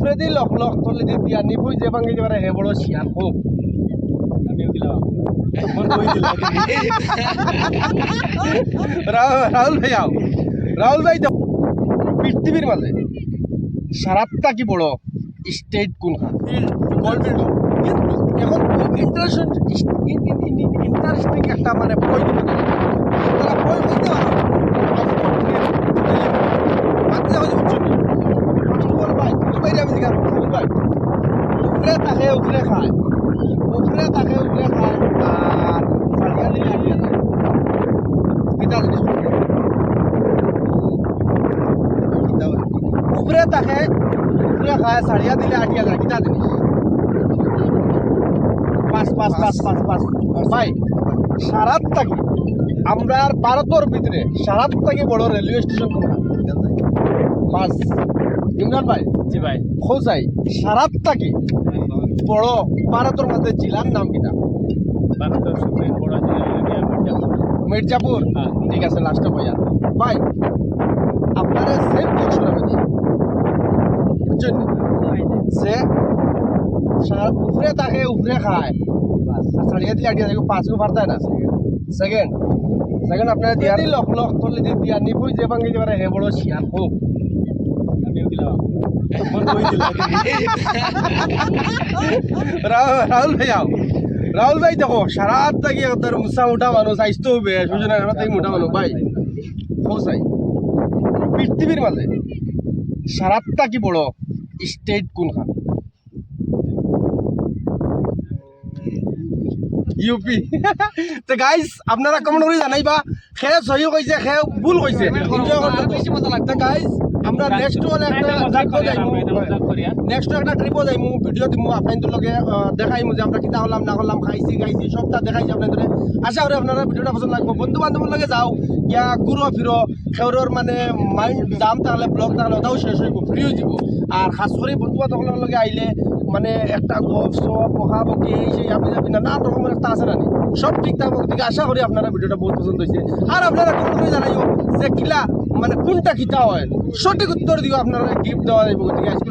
উফরে দি লখ লখ তলে দি দিয়া নিবই যে ভাঙি যাবে হে বড় শিয়ার হোক আমিও দিলাম রাহুল ভাই আও রাহুল ভাই তো পৃথিবীর মাঝে সারাটা কি বড় স্টেট কোনখান গোল্ড ফিল্ড এখন ইন্টারেস্টিং একটা মানে বই দিতে তারা বই বলতে পারো বাচ্চা হয়ে উচ্চ ভাই বাইরে আমি জিজ্ঞাসা করছি ভাই উপরে থাকে উপরে খায় উপরে থাকে উপরে খায় আর সারিয়া দিলে আটিয়া যায় কিতা জিনিস উপরে থাকে উপরে খায় সারিয়া দিলে আটিয়া যায় কিতা জিনিস পাঁচ পাঁচ পাঁচ পাঁচ পাঁচ ভাই সারাত থাকি আমরা ভারতের ভিতরে সারাত থাকি বড় রেলওয়ে স্টেশন কোনটা পাঁচ ইমরান ভাই জি ভাই খোঁজাই সারাত থাকি বড় ভারতের মধ্যে জেলার নাম কিনা ভারতের সবচেয়ে বড় জেলা মির্জাপুর। মির্জাপুর হ্যাঁ। ঠিক আছে লাস্টে ভাইয়া ভাই আপনারা সেম কোশ্চেন আমি দিই বুঝছেন সে উপরে থাকে উপরে খায় ছাড়িয়ে দিলে আটিয়া দেখো পাঁচ গো পারতায় না সেকেন্ড সেকেন্ড আপনারা দিয়া লখ লখ তলে দি দিয়া নিবই যে ভাঙি যাবে হে বড় শিয়ার হোক আমিও দিলাম রাহুল ভাই আও রাহুল ভাই দেখো সারা থাকি তার মুসা মোটা মানুষ আইসতে হবে সুজন থেকে মোটা মানুষ ভাই পৌঁছাই পৃথিবীর মাঝে সারাটা কি বড় স্টেট কোনখান ইউপি তো গাইস আপনারা কমেন্ট করে জানাইবা খে সহি কইছে খে ভুল কইছে বেশি মজা লাগছে গাইস আমরা নেক্সট হলে একটা ট্রিপও যাইমু নেক্সট একটা ট্রিপও যাইমু ভিডিও দিমু আপনাদের লগে দেখাইমু যে আমরা কিতা হলাম না হলাম খাইছি খাইছি সবটা দেখাইছি আপনাদের আশা করি আপনারা ভিডিওটা পছন্দ লাগবে বন্ধু বান্ধবের লগে যাও ইয়া ঘুরো ফিরো খেউরর মানে মাইন্ড জাম থাকলে ব্লগ থাকলে ওটাও শেষ হইব ফ্রি হয়ে যাব আর খাস করে বন্ধু বান্ধবের লগে আইলে মানে একটা গপ সপ বকা বকি এই সেই আপনি যাবি না নানা রকমের একটা আছে না সব ঠিক থাকবো দিকে আশা করি আপনারা ভিডিওটা বহুত পছন্দ হয়েছে আর আপনারা কমেন্ট করে জানাইও যে কিলা মানে কোনটা কিতা হয় সঠিক উত্তর দিও আপনারা গিফট দেওয়া যাইব গতিকে আজকে